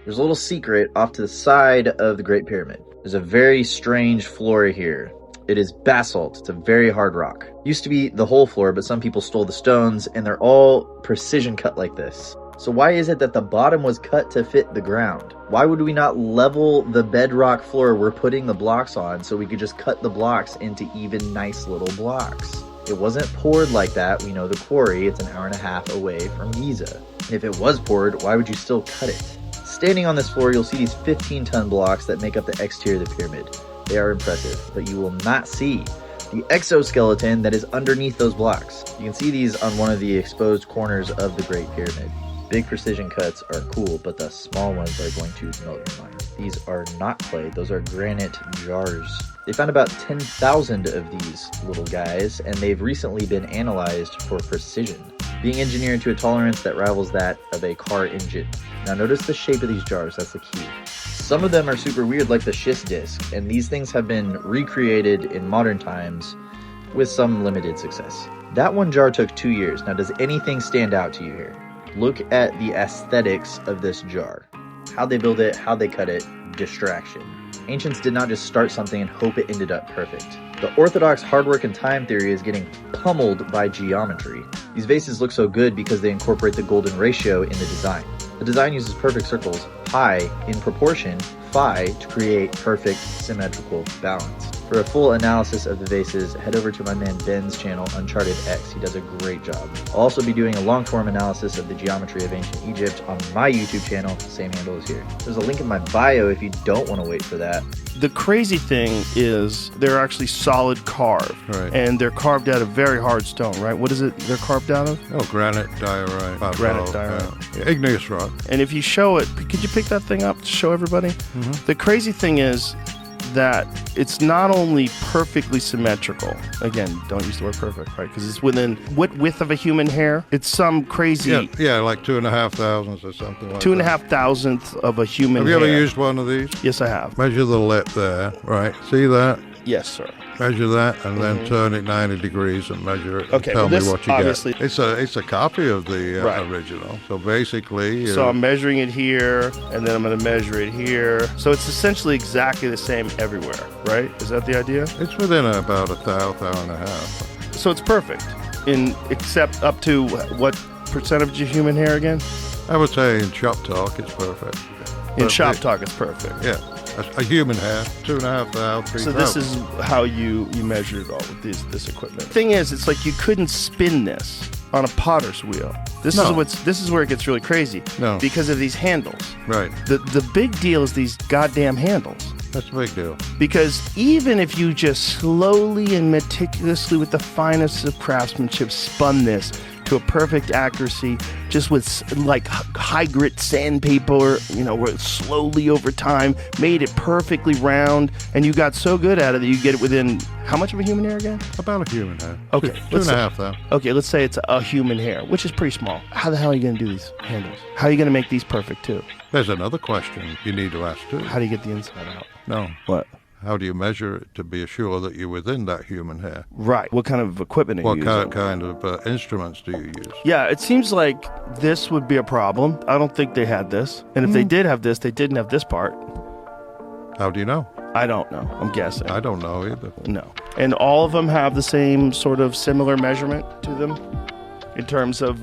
There's a little secret off to the side of the Great Pyramid. There's a very strange floor here. It is basalt. It's a very hard rock. Used to be the whole floor, but some people stole the stones, and they're all precision cut like this. So why is it that the bottom was cut to fit the ground? Why would we not level the bedrock floor we're putting the blocks on so we could just cut the blocks into even nice little blocks? It wasn't poured like that. We know the quarry, it's an hour and a half away from Giza. And if it was poured, why would you still cut it? Standing on this floor, you'll see these 15-ton blocks that make up the exterior of the pyramid. They are impressive, but you will not see the exoskeleton that is underneath those blocks. You can see these on one of the exposed corners of the Great Pyramid. Big precision cuts are cool, but the small ones are going to melt your mind. These are not clay, those are granite jars. They found about 10,000 of these little guys, and they've recently been analyzed for precision, being engineered to a tolerance that rivals that of a car engine. Now notice the shape of these jars, that's the key. Some of them are super weird, like the schist disc, and these things have been recreated in modern times with some limited success. That one jar took 2 years. Now does anything stand out to you here? Look at the aesthetics of this jar. How they build it, how they cut it, distraction. Ancients did not just start something and hope it ended up perfect. The orthodox hard work and time theory is getting pummeled by geometry. These vases look so good because they incorporate the golden ratio in the design. The design uses perfect circles, pi in proportion, phi to create perfect symmetrical balance. For a full analysis of the vases, head over to my man Ben's channel, Uncharted X. He does a great job. I'll also be doing a long-form analysis of the geometry of ancient Egypt on my YouTube channel, same handle as here. There's a link in my bio if you don't want to wait for that. The crazy thing is they're actually solid carved, Right. and they're carved out of very hard stone, right? What is it they're carved out of? Oh, granite diorite. Granite diorite. Yeah. Igneous rock. And if you show it, could you pick that thing up to show everybody? The crazy thing is that it's not only perfectly symmetrical. Again, don't use the word perfect, right? Because it's within width of a human hair. It's some crazy Yeah, like 2,500 or something like 2.5 of a human hair. Have you ever used one of these? Yes, I have. Measure the lip there, right? See that? Yes, sir. Measure that and then turn it 90 degrees and measure it. And Okay, tell well, me this what you obviously- get. It's a copy of the Right. original. So basically, So I'm measuring it here, and then I'm going to measure it here. So it's essentially exactly the same everywhere, right? Is that the idea? it's within about an hour and a half. So it's perfect, except up to what percentage of human hair again? I would say in shop talk, it's perfect. In But shop talk, it's perfect. Yeah, a human hair, 2,500, 3,000. So this is how you measure it all with this equipment. Thing is, it's like you couldn't spin this on a potter's wheel. This is where it gets really crazy. No. Because of these handles. Right. The big deal is these goddamn handles. That's a big deal. Because even if you just slowly and meticulously with the finest of craftsmanship spun this to a perfect accuracy, just with like high grit sandpaper, where it slowly over time made it perfectly round, and you got so good at it that you get it within how much of a human hair again? About a human hair. Okay, Two and a half, though. Okay, let's say it's a human hair, which is pretty small. How the hell are you going to do these handles? How are you going to make these perfect too? There's another question you need to ask, too. How do you get the inside out? No. What? How do you measure it to be sure that you're within that human hair? Right. What kind of equipment are you using? What kind of instruments do you use? Yeah, it seems like this would be a problem. I don't think they had this. And if they did have this, they didn't have this part. How do you know? I don't know. I'm guessing. I don't know either. No. And all of them have the same sort of similar measurement to them in terms of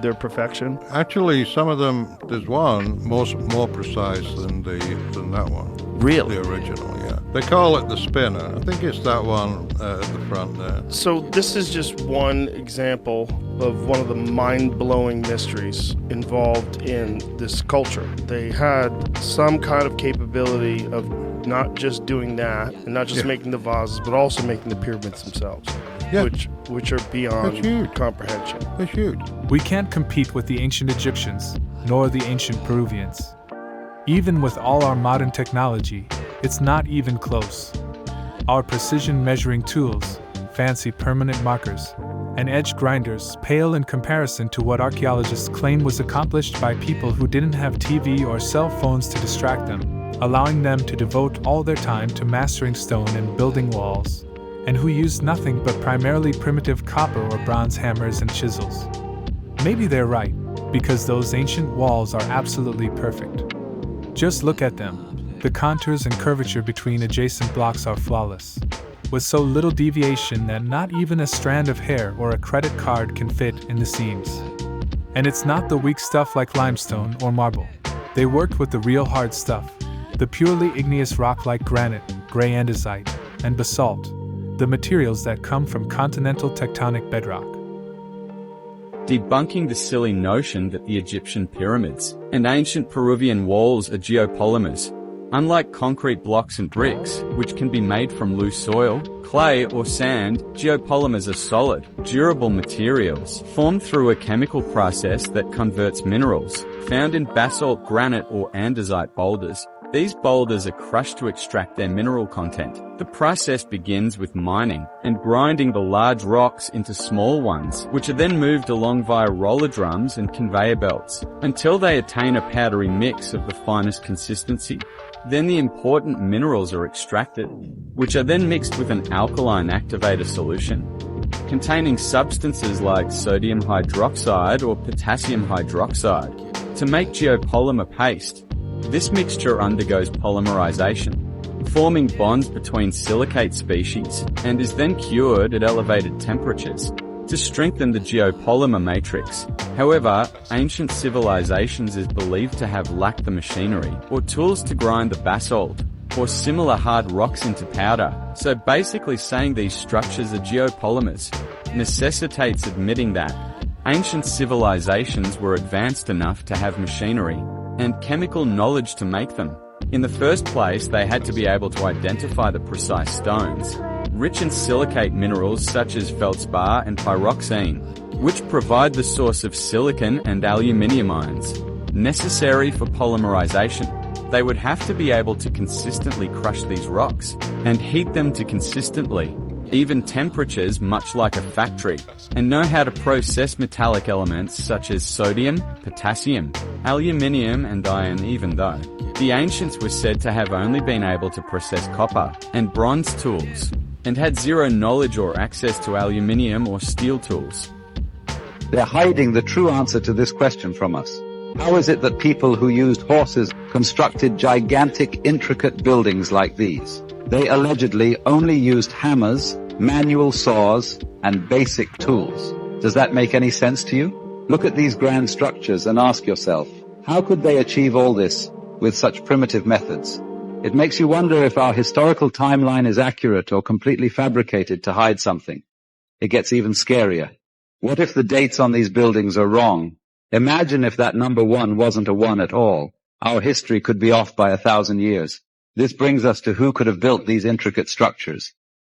their perfection? Actually, some of them, there's one more precise than that one. Really? The original, yeah. They call it the spinner. I think it's that one at the front there. So this is just one example of one of the mind-blowing mysteries involved in this culture. They had some kind of capability of not just doing that, and not just making the vases, but also making the pyramids themselves, which are beyond comprehension. It's huge. We can't compete with the ancient Egyptians, nor the ancient Peruvians. Even with all our modern technology, it's not even close. Our precision measuring tools, fancy permanent markers, and edge grinders pale in comparison to what archaeologists claim was accomplished by people who didn't have TV or cell phones to distract them, allowing them to devote all their time to mastering stone and building walls, and who used nothing but primarily primitive copper or bronze hammers and chisels. Maybe they're right, because those ancient walls are absolutely perfect. Just look at them. The contours and curvature between adjacent blocks are flawless, with so little deviation that not even a strand of hair or a credit card can fit in the seams. And it's not the weak stuff like limestone or marble. They worked with the real hard stuff, the purely igneous rock like granite, gray andesite, and basalt, the materials that come from continental tectonic bedrock. Debunking the silly notion that the Egyptian pyramids and ancient Peruvian walls are geopolymers. Unlike concrete blocks and bricks, which can be made from loose soil, clay, or sand, geopolymers are solid, durable materials formed through a chemical process that converts minerals found in basalt, granite, or andesite boulders. These boulders are crushed to extract their mineral content. The process begins with mining and grinding the large rocks into small ones, which are then moved along via roller drums and conveyor belts until they attain a powdery mix of the finest consistency. Then the important minerals are extracted, which are then mixed with an alkaline activator solution containing substances like sodium hydroxide or potassium hydroxide to make geopolymer paste. This mixture undergoes polymerization, forming bonds between silicate species, and is then cured at elevated temperatures to strengthen the geopolymer matrix. However, ancient civilizations is believed to have lacked the machinery or tools to grind the basalt or similar hard rocks into powder, so basically saying these structures are geopolymers necessitates admitting that ancient civilizations were advanced enough to have machinery and chemical knowledge to make them. In the first place, they had to be able to identify the precise stones, rich in silicate minerals such as feldspar and pyroxene, which provide the source of silicon and aluminium ions, necessary for polymerization. They would have to be able to consistently crush these rocks and heat them to consistently even temperatures much like a factory, and know how to process metallic elements such as sodium, potassium, aluminium and iron, even though the ancients were said to have only been able to process copper and bronze tools, and had zero knowledge or access to aluminium or steel tools. They're hiding the true answer to this question from us. How is it that people who used horses constructed gigantic, intricate buildings like these? They allegedly only used hammers, manual saws, and basic tools. Does that make any sense to you? Look at these grand structures and ask yourself, how could they achieve all this with such primitive methods? It makes you wonder if our historical timeline is accurate or completely fabricated to hide something. It gets even scarier. What if the dates on these buildings are wrong? Imagine if that number 1 wasn't a 1 at all. Our history could be off by 1,000 years. This brings us to who could have built these intricate structures.